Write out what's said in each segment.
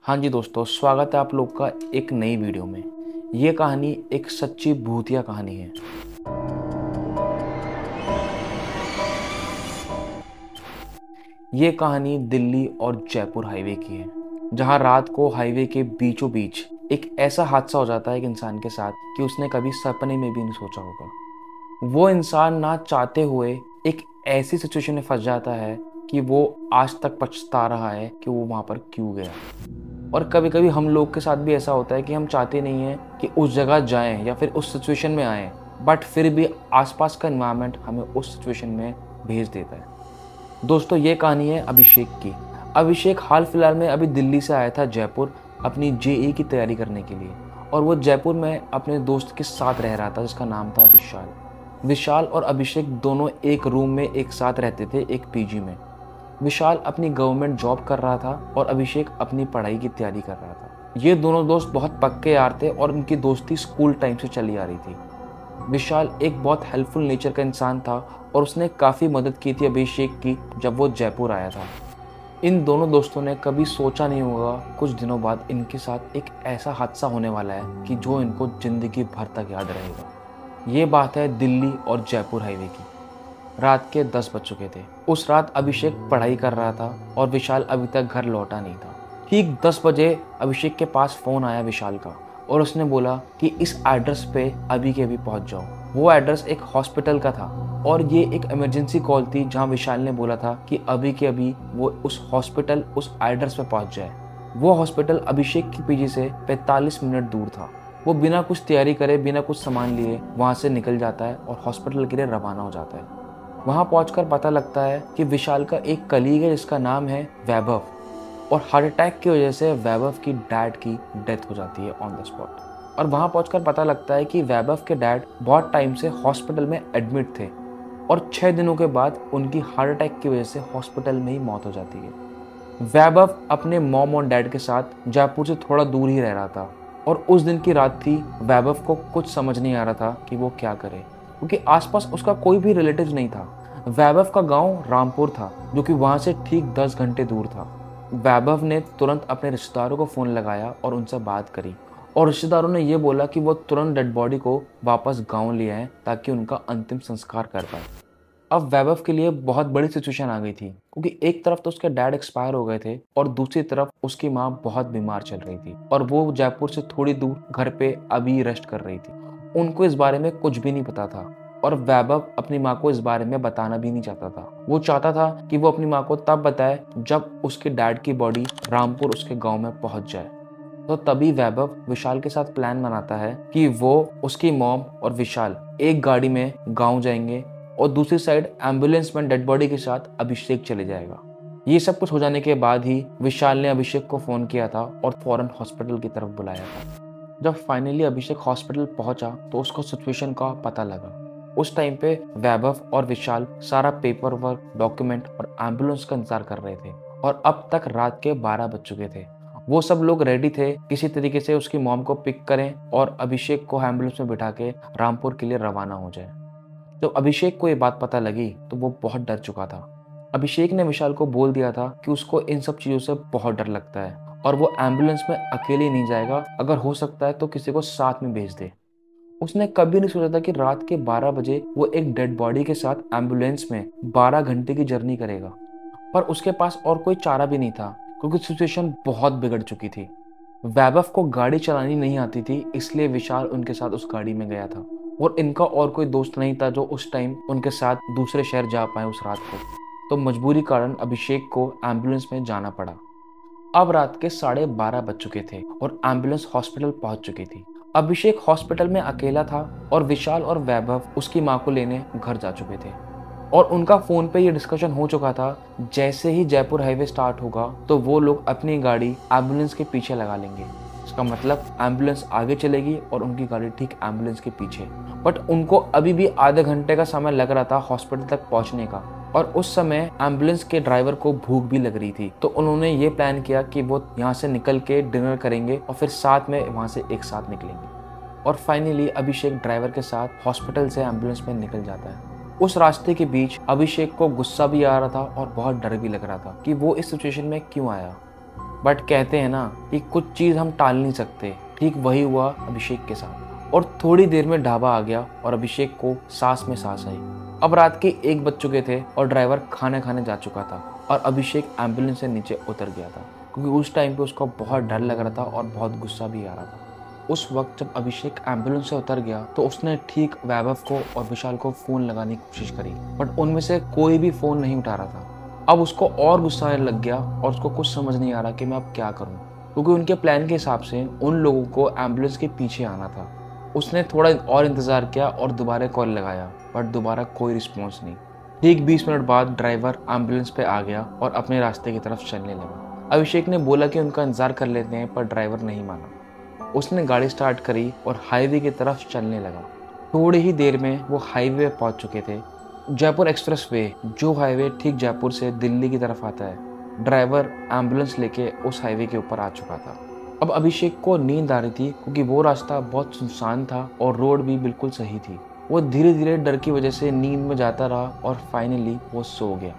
हाँ जी दोस्तों, स्वागत है आप लोग का एक नई वीडियो में। ये कहानी एक सच्ची भूतिया कहानी है। ये कहानी दिल्ली और जयपुर हाईवे की है, जहाँ रात को हाईवे के बीचों बीच एक ऐसा हादसा हो जाता है एक इंसान के साथ कि उसने कभी सपने में भी नहीं सोचा होगा। वो इंसान ना चाहते हुए एक ऐसी सिचुएशन में फंस जाता है कि वो आज तक पछता रहा है कि वो वहाँ पर क्यों गया। और कभी कभी हम लोग के साथ भी ऐसा होता है कि हम चाहते नहीं हैं कि उस जगह जाएं या फिर उस सिचुएशन में आएं, बट फिर भी आसपास का एनवायरनमेंट हमें उस सिचुएशन में भेज देता है। दोस्तों, ये कहानी है अभिषेक की। अभिषेक हाल फिलहाल में अभी दिल्ली से आया था जयपुर अपनी जेई की तैयारी करने के लिए, और वो जयपुर में अपने दोस्त के साथ रह रहा था जिसका नाम था विशाल। विशाल और अभिषेक दोनों एक रूम में एक साथ रहते थे, एक पीजी में। विशाल अपनी गवर्नमेंट जॉब कर रहा था और अभिषेक अपनी पढ़ाई की तैयारी कर रहा था। ये दोनों दोस्त बहुत पक्के यार थे और उनकी दोस्ती स्कूल टाइम से चली आ रही थी। विशाल एक बहुत हेल्पफुल नेचर का इंसान था और उसने काफ़ी मदद की थी अभिषेक की जब वो जयपुर आया था। इन दोनों दोस्तों ने कभी सोचा नहीं होगा कुछ दिनों बाद इनके साथ एक ऐसा हादसा होने वाला है कि जो इनको जिंदगी भर तक याद रहेगा। ये बात है दिल्ली और जयपुर हाईवे की। रात के 10 बज चुके थे। उस रात अभिषेक पढ़ाई कर रहा था और विशाल अभी तक घर लौटा नहीं था। ठीक 10 बजे अभिषेक के पास फ़ोन आया विशाल का और उसने बोला कि इस एड्रेस पे अभी के अभी पहुंच जाओ। वो एड्रेस एक हॉस्पिटल का था और ये एक इमरजेंसी कॉल थी जहां विशाल ने बोला था कि अभी के अभी वो उस हॉस्पिटल उस एड्रेस पे पहुंच जाए। वो हॉस्पिटल अभिषेक की पीजी से 45 मिनट दूर था। वो बिना कुछ तैयारी करे, बिना कुछ सामान लिए वहाँ से निकल जाता है और हॉस्पिटल के लिए रवाना हो जाता है। वहाँ पहुंचकर पता लगता है कि विशाल का एक कलीग है जिसका नाम है वैभव, और हार्ट अटैक की वजह से वैभव की डैड की डेथ हो जाती है ऑन द स्पॉट। और वहाँ पहुंचकर पता लगता है कि वैभव के डैड बहुत टाइम से हॉस्पिटल में एडमिट थे और 6 दिनों के बाद उनकी हार्ट अटैक की वजह से हॉस्पिटल में ही मौत हो जाती है। वैभव अपने मॉम और डैड के साथ जयपुर से थोड़ा दूर ही रह रहा था और उस दिन की रात थी। वैभव को कुछ समझ नहीं आ रहा था कि वो क्या करे, क्योंकि आसपास उसका कोई भी रिलेटिव नहीं था। वैभव का गांव रामपुर था जो कि वहां से ठीक 10 घंटे दूर था। वैभव ने तुरंत अपने रिश्तेदारों को फ़ोन लगाया और उनसे बात करी, और रिश्तेदारों ने ये बोला कि वो तुरंत डेड बॉडी को वापस गांव ले आए ताकि उनका अंतिम संस्कार कर पाए। अब वैभव के लिए बहुत बड़ी सिचुएशन आ गई थी, क्योंकि एक तरफ तो उसके डैड एक्सपायर हो गए थे और दूसरी तरफ उसकी माँ बहुत बीमार चल रही थी और वो जयपुर से थोड़ी दूर घर पे अभी रेस्ट कर रही थी। उनको इस बारे में कुछ भी नहीं पता था और वैभव अपनी माँ को इस बारे में बताना भी नहीं चाहता था। वो चाहता था कि वो अपनी माँ को तब बताए जब उसके डैड की बॉडी रामपुर उसके गांव में पहुंच जाए। तो तभी वैभव विशाल के साथ प्लान बनाता है कि वो, उसकी मॉम और विशाल एक गाड़ी में गांव जाएंगे और दूसरी साइड एम्बुलेंस में डेड बॉडी के साथ अभिषेक चले जाएगा। ये सब कुछ हो जाने के बाद ही विशाल ने अभिषेक को फोन किया था और फौरन हॉस्पिटल की तरफ बुलाया था। जब फाइनली अभिषेक हॉस्पिटल पहुंचा तो उसको सिचुएशन का पता लगा। उस टाइम पे वैभव और विशाल सारा पेपर वर्क, डॉक्यूमेंट और एम्बुलेंस का इंतजार कर रहे थे और अब तक रात के 12 बज चुके थे। वो सब लोग रेडी थे किसी तरीके से उसकी मॉम को पिक करें और अभिषेक को एम्बुलेंस में बिठा के रामपुर के लिए रवाना हो जाए। जब अभिषेक को ये बात पता लगी तो वो बहुत डर चुका था। अभिषेक ने विशाल को बोल दिया था कि उसको इन सब चीज़ों से बहुत डर लगता है और वो एम्बुलेंस में अकेले नहीं जाएगा, अगर हो सकता है तो किसी को साथ में भेज दे। उसने कभी नहीं सोचा था कि रात के 12 बजे वो एक डेड बॉडी के साथ एम्बुलेंस में 12 घंटे की जर्नी करेगा। पर उसके पास और कोई चारा भी नहीं था क्योंकि सिचुएशन बहुत बिगड़ चुकी थी। वैभव को गाड़ी चलानी नहीं आती थी, इसलिए विशाल उनके साथ उस गाड़ी में गया था और इनका और कोई दोस्त नहीं था जो उस टाइम उनके साथ दूसरे शहर जा पाए उस रात को। तो मजबूरी कारण अभिषेक को एम्बुलेंस में जाना पड़ा। अब रात के 12:30 बज चुके थे और एम्बुलेंस हॉस्पिटल पहुंच चुकी थी। अभिषेक हॉस्पिटल में अकेला था और विशाल और वैभव उसकी माँ को लेने घर जा चुके थे और उनका फोन पे ये डिस्कशन हो चुका था, जैसे ही जयपुर हाईवे स्टार्ट होगा तो वो लोग अपनी गाड़ी एम्बुलेंस के पीछे लगा लेंगे। इसका मतलब एम्बुलेंस आगे चलेगी और उनकी गाड़ी ठीक एम्बुलेंस के पीछे। बट उनको अभी भी आधे घंटे का समय लग रहा था हॉस्पिटल तक पहुंचने का और उस समय एम्बुलेंस के ड्राइवर को भूख भी लग रही थी। तो उन्होंने ये प्लान किया कि वो यहाँ से निकल के डिनर करेंगे और फिर साथ में वहाँ से एक साथ निकलेंगे। और फाइनली अभिषेक ड्राइवर के साथ हॉस्पिटल से एम्बुलेंस में निकल जाता है। उस रास्ते के बीच अभिषेक को गुस्सा भी आ रहा था और बहुत डर भी लग रहा था कि वो इस सिचुएशन में क्यों आया। बट कहते हैं ना कि कुछ चीज़ हम टाल नहीं सकते। ठीक वही हुआ अभिषेक के साथ। और थोड़ी देर में ढाबा आ गया और अभिषेक को सांस में सांस आई। अब रात के 1 बज चुके थे और ड्राइवर खाना खाने जा चुका था और अभिषेक एम्बुलेंस से नीचे उतर गया था, क्योंकि उस टाइम पे उसको बहुत डर लग रहा था और बहुत गुस्सा भी आ रहा था। उस वक्त जब अभिषेक एम्बुलेंस से उतर गया तो उसने ठीक वैभव को और विशाल को फ़ोन लगाने की कोशिश करी, बट उनमें से कोई भी फ़ोन नहीं उठा रहा था। अब उसको और गुस्सा आने लग गया और उसको कुछ समझ नहीं आ रहा कि मैं अब क्या करूं, क्योंकि उनके प्लान के हिसाब से उन लोगों को एम्बुलेंस के पीछे आना था। उसने थोड़ा और इंतज़ार किया और दोबारा कॉल लगाया, बट दोबारा कोई रिस्पॉन्स नहीं। ठीक 20 मिनट बाद ड्राइवर एम्बुलेंस पे आ गया और अपने रास्ते की तरफ चलने लगा। अभिषेक ने बोला कि उनका इंतज़ार कर लेते हैं, पर ड्राइवर नहीं माना। उसने गाड़ी स्टार्ट करी और हाईवे की तरफ चलने लगा। थोड़ी ही देर में वो हाईवे पहुंच चुके थे, जयपुर एक्सप्रेसवे, जो हाईवे ठीक जयपुर से दिल्ली की तरफ आता है। ड्राइवर एम्बुलेंस लेके उस हाईवे के ऊपर आ चुका था। अब अभिषेक को नींद आ रही थी, क्योंकि वो रास्ता बहुत सुनसान था और रोड भी बिल्कुल सही थी। वो धीरे धीरे डर की वजह से नींद में जाता रहा और फाइनली वो सो गया।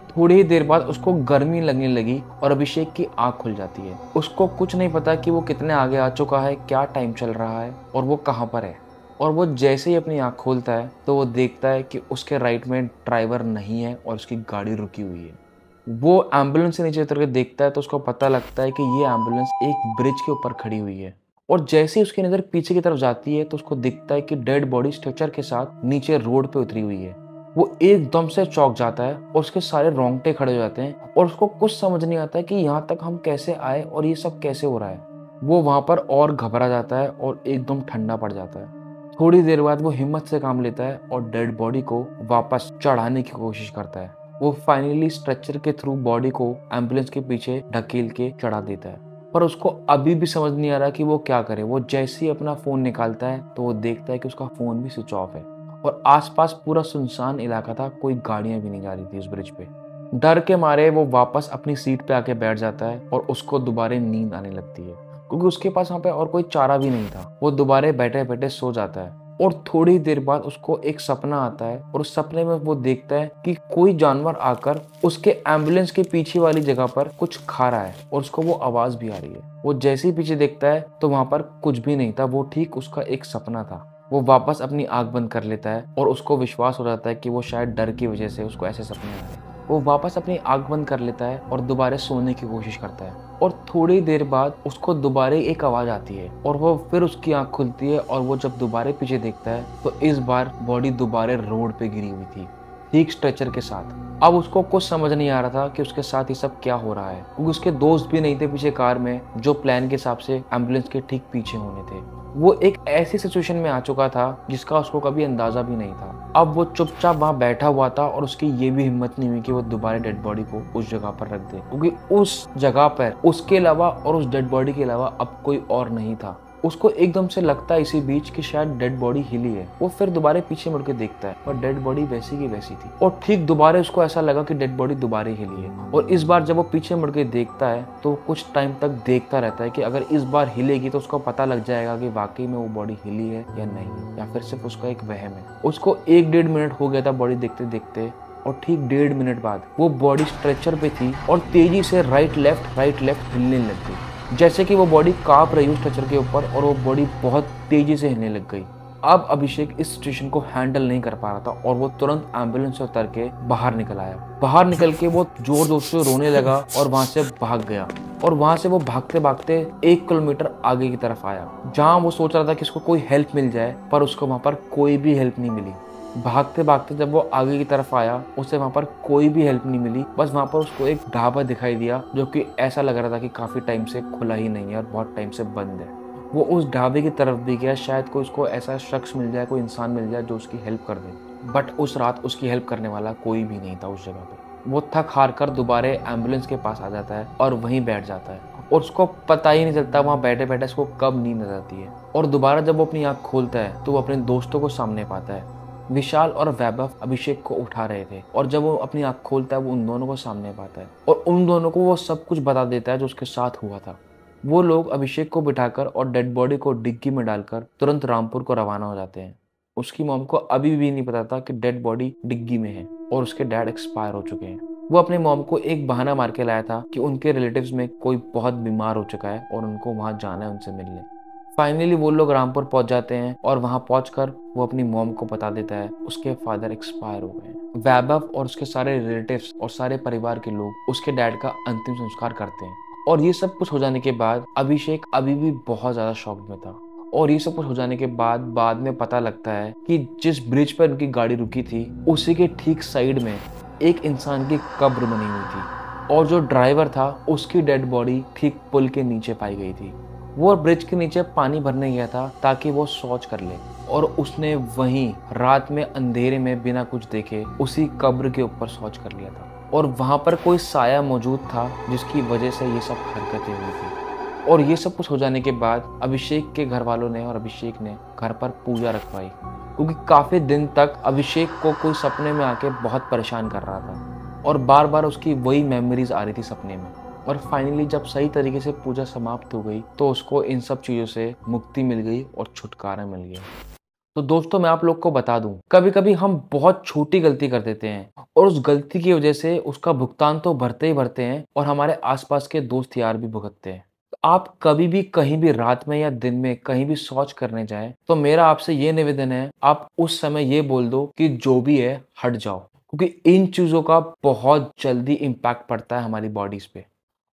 थोड़ी ही देर बाद उसको गर्मी लगने लगी और अभिषेक की आंख खुल जाती है। उसको कुछ नहीं पता कि वो कितने आगे आ चुका है, क्या टाइम चल रहा है और वो कहाँ पर है। और वो जैसे ही अपनी आंख खोलता है तो वो देखता है कि उसके राइट में ड्राइवर नहीं है और उसकी गाड़ी रुकी हुई है। वो एम्बुलेंस से नीचे उतर के देखता है तो उसको पता लगता है कि ये एम्बुलेंस एक ब्रिज के ऊपर खड़ी हुई है। और जैसे ही उसकी नज़र पीछे की तरफ जाती है तो उसको दिखता है कि डेड बॉडी स्ट्रेचर के साथ नीचे रोड पे उतरी हुई है। वो एकदम से चौंक जाता है और उसके सारे रोंगटे खड़े हो जाते हैं और उसको कुछ समझ नहीं आता है कि यहाँ तक हम कैसे आए और ये सब कैसे हो रहा है। वो वहाँ पर और घबरा जाता है और एकदम ठंडा पड़ जाता है। थोड़ी देर बाद वो हिम्मत से काम लेता है और डेड बॉडी को वापस चढ़ाने की कोशिश करता है। वो फाइनली स्ट्रेचर के थ्रू बॉडी को एम्बुलेंस के पीछे ढकेल के चढ़ा देता है, पर उसको अभी भी समझ नहीं आ रहा कि वो क्या करे। वो जैसे ही अपना फ़ोन निकालता है तो वो देखता है कि उसका फ़ोन भी स्विच ऑफ है और आसपास पूरा सुनसान इलाका था, कोई गाड़ियां भी नहीं जा रही थी उस ब्रिज पे। डर के मारे वो वापस अपनी सीट पे आके बैठ जाता है और उसको दोबारा नींद आने लगती है, क्योंकि उसके पास वहाँ पे और कोई चारा भी नहीं था। वो दोबारा बैठे बैठे सो जाता है और थोड़ी देर बाद उसको एक सपना आता है और उस सपने में वो देखता है कि कोई जानवर आकर उसके एम्बुलेंस के पीछे वाली जगह पर कुछ खा रहा है और उसको वो आवाज भी आ रही है। वो जैसे ही पीछे देखता है तो वहां पर कुछ भी नहीं था, वो ठीक उसका एक सपना था। वो वापस अपनी आंख बंद कर लेता है और उसको विश्वास हो जाता है कि वो शायद डर की वजह से उसको ऐसे सपने आ रहे हैं। वो वापस अपनी आंख बंद कर लेता है और दोबारा सोने की कोशिश करता है और थोड़ी देर बाद उसको दोबारा एक आवाज आती है और वो फिर उसकी आंख खुलती है और वो जब दोबारा पीछे देखता है तो इस बार बॉडी दोबारा रोड पे गिरी हुई थी, ठीक स्ट्रेचर के साथ। अब उसको कुछ समझ नहीं आ रहा था कि उसके साथ ये सब क्या हो रहा है, क्योंकि उसके दोस्त भी नहीं थे पीछे कार में जो प्लान के हिसाब से एम्बुलेंस के ठीक पीछे होने थे। वो एक ऐसी सिचुएशन में आ चुका था जिसका उसको कभी अंदाजा भी नहीं था। अब वो चुपचाप वहां बैठा हुआ था और उसकी ये भी हिम्मत नहीं हुई कि वो दोबारा डेड बॉडी को उस जगह पर रख दे, क्योंकि उस जगह पर उसके अलावा और उस डेड बॉडी के अलावा अब कोई और नहीं था। उसको एकदम से लगता है इसी बीच कि शायद डेड बॉडी हिली है। वो फिर दोबारा पीछे मुड़ के देखता है और डेड बॉडी वैसी की वैसी थी और ठीक दोबारा उसको ऐसा लगा कि डेड बॉडी दोबारा हिली है। और इस बार जब वो पीछे मुड़ के देखता है तो कुछ टाइम तक देखता रहता है कि अगर इस बार हिलेगी तो उसको पता लग जाएगा कि वाकई में वो बॉडी हिली है या नहीं, या फिर सिर्फ उसका एक वहम है। उसको 1-1.5 मिनट हो गया था बॉडी देखते देखते और ठीक 1.5 मिनट बाद वो बॉडी स्ट्रेचर पे थी और तेजी से राइट लेफ्ट हिलने लग गई, जैसे कि वो बॉडी कांप रही हो स्ट्रेचर के ऊपर और वो बॉडी बहुत तेजी से हिलने लग गई। अब अभिषेक इस सिचुएशन को हैंडल नहीं कर पा रहा था और वो तुरंत एम्बुलेंस से उतर के बाहर निकल आया। बाहर निकल के वो जोर जोर से रोने लगा और वहां से भाग गया और वहां से वो भागते भागते 1 किलोमीटर आगे की तरफ आया, जहां वो सोच रहा था कि उसको कोई हेल्प मिल जाए, पर उसको वहां पर कोई भी हेल्प नहीं मिली। भागते भागते जब वो आगे की तरफ आया उसे वहां पर कोई भी हेल्प नहीं मिली। बस वहां पर उसको एक ढाबा दिखाई दिया जो कि ऐसा लग रहा था कि काफी टाइम से खुला ही नहीं है और बहुत टाइम से बंद है। वो उस ढाबे की तरफ भी गया, शायद कोई उसको ऐसा शख्स मिल जाए, कोई इंसान मिल जाए जो उसकी हेल्प कर दे, बट उस रात उसकी हेल्प करने वाला कोई भी नहीं था उस जगह पे। वो थक हार कर दोबारा एम्बुलेंस के पास आ जाता है और वहीं बैठ जाता है और उसको पता ही नहीं चलता वहां बैठे बैठे उसको कब नींद आ जाती है। और दोबारा जब वो अपनी आंख खोलता है तो वो अपने दोस्तों को सामने पाता है। विशाल और वैभव अभिषेक को उठा रहे थे और जब वो अपनी आंख खोलता है वो उन दोनों को सामने पाता है और उन दोनों को वो सब कुछ बता देता है जो उसके साथ हुआ था। वो लोग अभिषेक को बिठाकर और डेड बॉडी को डिग्गी में डालकर तुरंत रामपुर को रवाना हो जाते हैं। उसकी मॉम को अभी भी नहीं पता था कि डेड बॉडी डिग्गी में है और उसके डैड एक्सपायर हो चुके हैं। वो अपने मॉम को एक बहाना मार के लाया था कि उनके रिलेटिव्स में कोई बहुत बीमार हो चुका है और उनको वहाँ जाना है उनसे मिलने। फाइनली वो लोग रामपुर पहुंच जाते हैं और वहां पहुंचकर वो अपनी मॉम को बता देता है उसके फादर एक्सपायर हो गए हैं। वैभव और उसके सारे रिलेटिव्स और सारे परिवार के लोग उसके डैड का अंतिम संस्कार करते हैं। और ये सब कुछ हो जाने के बाद अभिषेक अभी भी बहुत ज्यादा शॉक में था। और ये सब कुछ हो जाने के बाद में पता लगता है कि जिस ब्रिज पर उनकी गाड़ी रुकी थी उसी के ठीक साइड में एक इंसान की कब्र बनी हुई थी और जो ड्राइवर था उसकी डेड बॉडी ठीक पुल के नीचे पाई गई थी। वो ब्रिज के नीचे पानी भरने गया था ताकि वो शौच कर ले और उसने वहीं रात में अंधेरे में बिना कुछ देखे उसी कब्र के ऊपर शौच कर लिया था। और वहां पर कोई साया मौजूद था जिसकी वजह से ये सब हरकतें हुई थी। और ये सब कुछ हो जाने के बाद अभिषेक के घर वालों ने और अभिषेक ने घर पर पूजा रखवाई, क्योंकि काफी दिन तक अभिषेक को कोई सपने में आके बहुत परेशान कर रहा था और बार बार उसकी वही मेमोरीज आ रही थी सपने में। और फाइनली जब सही तरीके से पूजा समाप्त हो गई तो उसको इन सब चीज़ों से मुक्ति मिल गई और छुटकारा मिल गया। तो दोस्तों मैं आप लोग को बता दूं, कभी कभी हम बहुत छोटी गलती कर देते हैं और उस गलती की वजह से उसका भुगतान तो भरते ही भरते हैं और हमारे आसपास के दोस्त यार भी भुगतते हैं। तो आप कभी भी कहीं भी रात में या दिन में कहीं भी शौच करने जाएं तो मेरा आपसे ये निवेदन है, आप उस समय ये बोल दो कि जो भी है हट जाओ, क्योंकि इन चीज़ों का बहुत जल्दी इम्पैक्ट पड़ता है हमारी बॉडीज पे।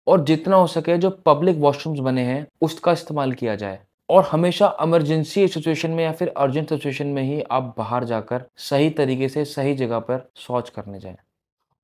और जितना हो सके जो पब्लिक वॉशरूम्स बने हैं उसका इस्तेमाल किया जाए और हमेशा इमरजेंसी सिचुएशन में या फिर अर्जेंट सिचुएशन में ही आप बाहर जाकर सही तरीके से सही जगह पर शौच करने जाएं,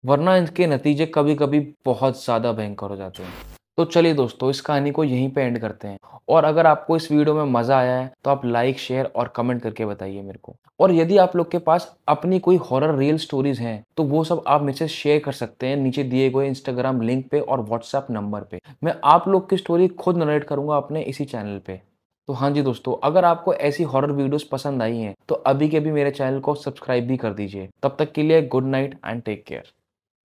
वरना इनके नतीजे कभी कभी बहुत ज़्यादा भयंकर हो जाते हैं। तो चलिए दोस्तों इस कहानी को यहीं पे एंड करते हैं। और अगर आपको इस वीडियो में मज़ा आया है तो आप लाइक शेयर और कमेंट करके बताइए मेरे को। और यदि आप लोग के पास अपनी कोई हॉरर रियल स्टोरीज हैं तो वो सब आप मुझसे शेयर कर सकते हैं नीचे दिए गए इंस्टाग्राम लिंक पे और व्हाट्सएप नंबर पे। मैं आप लोग की स्टोरी खुद नरेट करूंगा अपने इसी चैनल पे। तो हाँ जी दोस्तों, अगर आपको ऐसी हॉरर वीडियोस पसंद आई हैं तो अभी के अभी मेरे चैनल को सब्सक्राइब भी कर दीजिए। तब तक के लिए good night and take care.